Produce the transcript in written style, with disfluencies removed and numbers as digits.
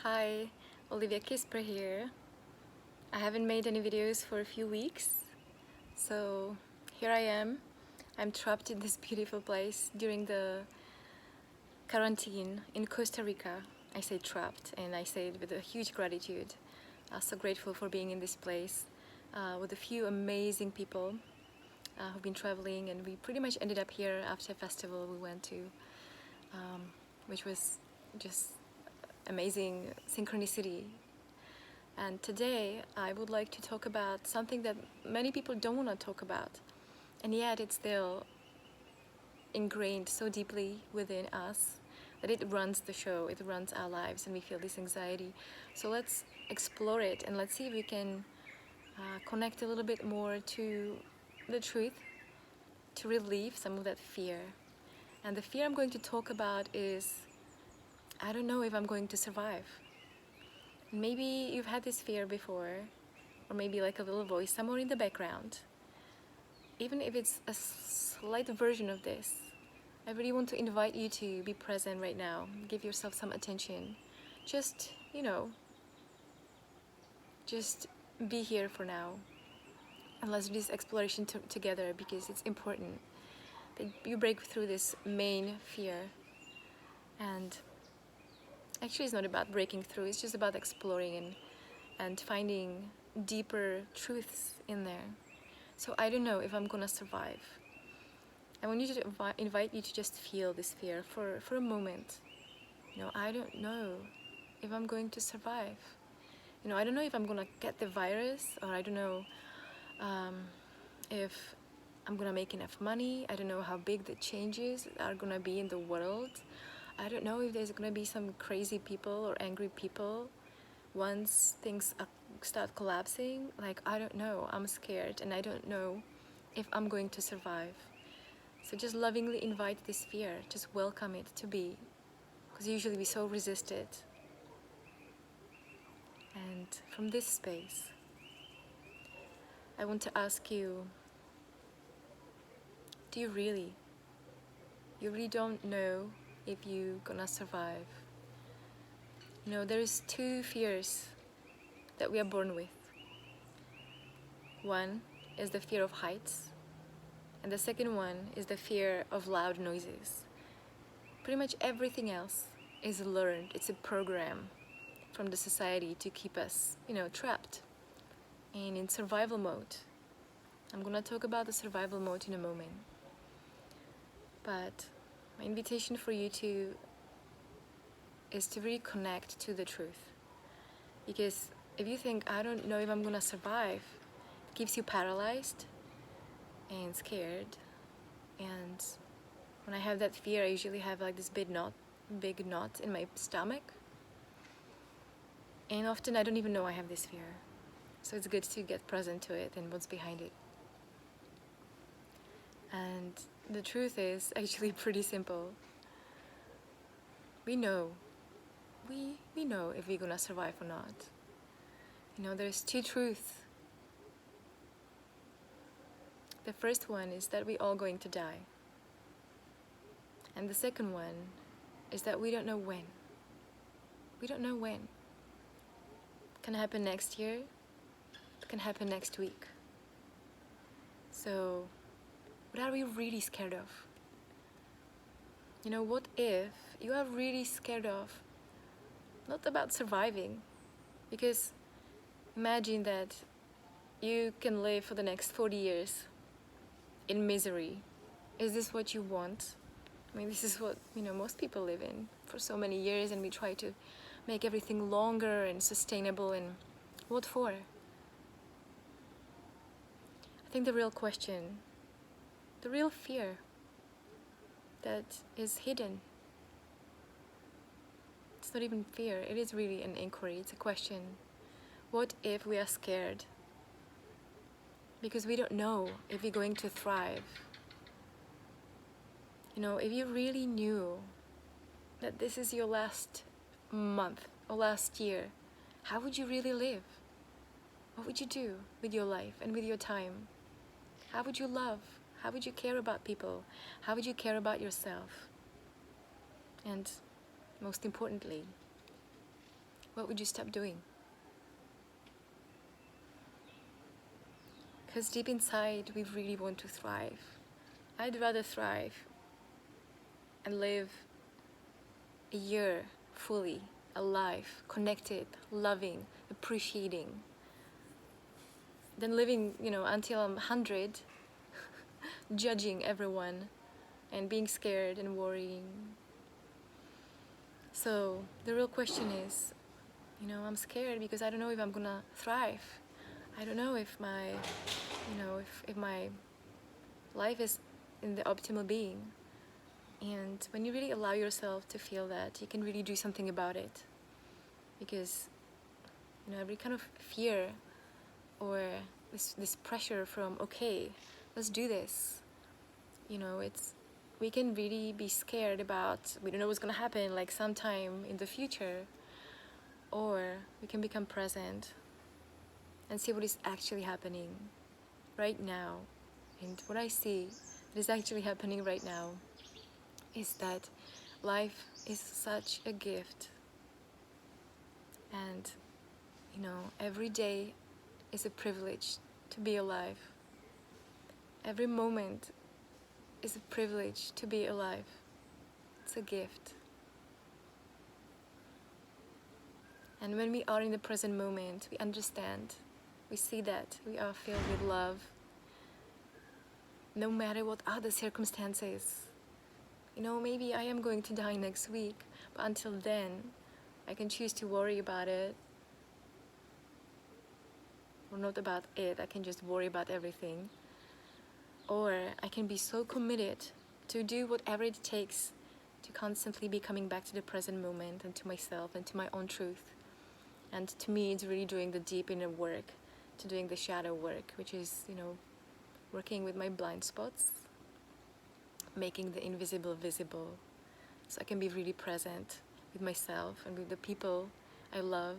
Hi, Olivia Kisper here. I haven't made any videos for a few weeks, so here I am. I'm trapped in this beautiful place during the quarantine in Costa Rica. I say trapped, and I say it with a huge gratitude. I'm so grateful for being in this place with a few amazing people who've been traveling, and we pretty much ended up here after a festival we went to, which was just amazing synchronicity. And today I would like to talk about something that many people don't want to talk about, and yet it's still ingrained so deeply within us that it runs the show, it runs our lives, and we feel this anxiety. So let's explore it and let's see if we can connect a little bit more to the truth, to relieve some of that fear. And the fear I'm going to talk about is I don't know if I'm going to survive. Maybe you've had this fear before, or maybe like a little voice somewhere in the background. Even if it's a slight version of this, I really want to invite you to be present right now. Give yourself some attention. Just, just be here for now. And let's do this exploration together because it's important that you break through this main fear. And actually, it's not about breaking through, it's just about exploring and finding deeper truths in there. So I don't know if I'm gonna survive. I want you to invite you to just feel this fear for a moment. I don't know if I'm going to survive. I don't know if I'm gonna get the virus, or I don't know if I'm gonna make enough money. I don't know how big the changes are gonna be in the world. I don't know if there's gonna be some crazy people or angry people once things start collapsing. Like, I don't know. I'm scared and I don't know if I'm going to survive. So just lovingly invite this fear, just welcome it to be, because usually we so resist it. And from this space, I want to ask you, do you really don't know if you're gonna survive? There's two fears that we are born with. One is the fear of heights, and the second one is the fear of loud noises. Pretty much everything else is learned. It's a program from the society to keep us, trapped and in survival mode. I'm gonna talk about the survival mode in a moment. But my invitation for you is to really connect to the truth. Because if you think, I don't know if I'm gonna survive, it keeps you paralyzed and scared. And when I have that fear, I usually have like this big knot in my stomach. And often I don't even know I have this fear. So it's good to get present to it and what's behind it. And the truth is actually pretty simple. We know. We know if we're gonna survive or not. There's two truths. The first one is that we're all going to die. And the second one is that we don't know when. We don't know when. It can happen next year. It can happen next week. So, what are we really scared of? What if you are really scared of not about surviving? Because imagine that you can live for the next 40 years in misery. Is this what you want? I mean, this is what, most people live in for so many years, and we try to make everything longer and sustainable, and what for? I think the real question, the real fear that is hidden, it's not even fear, it is really an inquiry, it's a question. What if we are scared? Because we don't know if we're going to thrive. If you really knew that this is your last month or last year, how would you really live? What would you do with your life and with your time? How would you love? How would you care about people? How would you care about yourself? And most importantly, what would you stop doing? Because deep inside, we really want to thrive. I'd rather thrive and live a year fully alive, connected, loving, appreciating, than living, until I'm 100, judging everyone and being scared and worrying. So the real question is, I'm scared because I don't know if I'm gonna thrive. I don't know if if my life is in the optimal being. And when you really allow yourself to feel that, you can really do something about it. Because, every kind of fear or this pressure from, okay, let's do this. We can really be scared about, we don't know what's gonna happen, like sometime in the future. Or we can become present and see what is actually happening right now. And what I see that is actually happening right now is that life is such a gift. And, every day is a privilege to be alive. Every moment is a privilege to be alive. It's a gift. And when we are in the present moment, we understand, we see that we are filled with love, no matter what are the circumstances. Maybe I am going to die next week, but until then, I can choose to worry about it. Or not about it, I can just worry about everything. Or I can be so committed to do whatever it takes to constantly be coming back to the present moment and to myself and to my own truth. And to me, it's really doing the deep inner work, to doing the shadow work, which is, working with my blind spots, making the invisible visible, so I can be really present with myself and with the people I love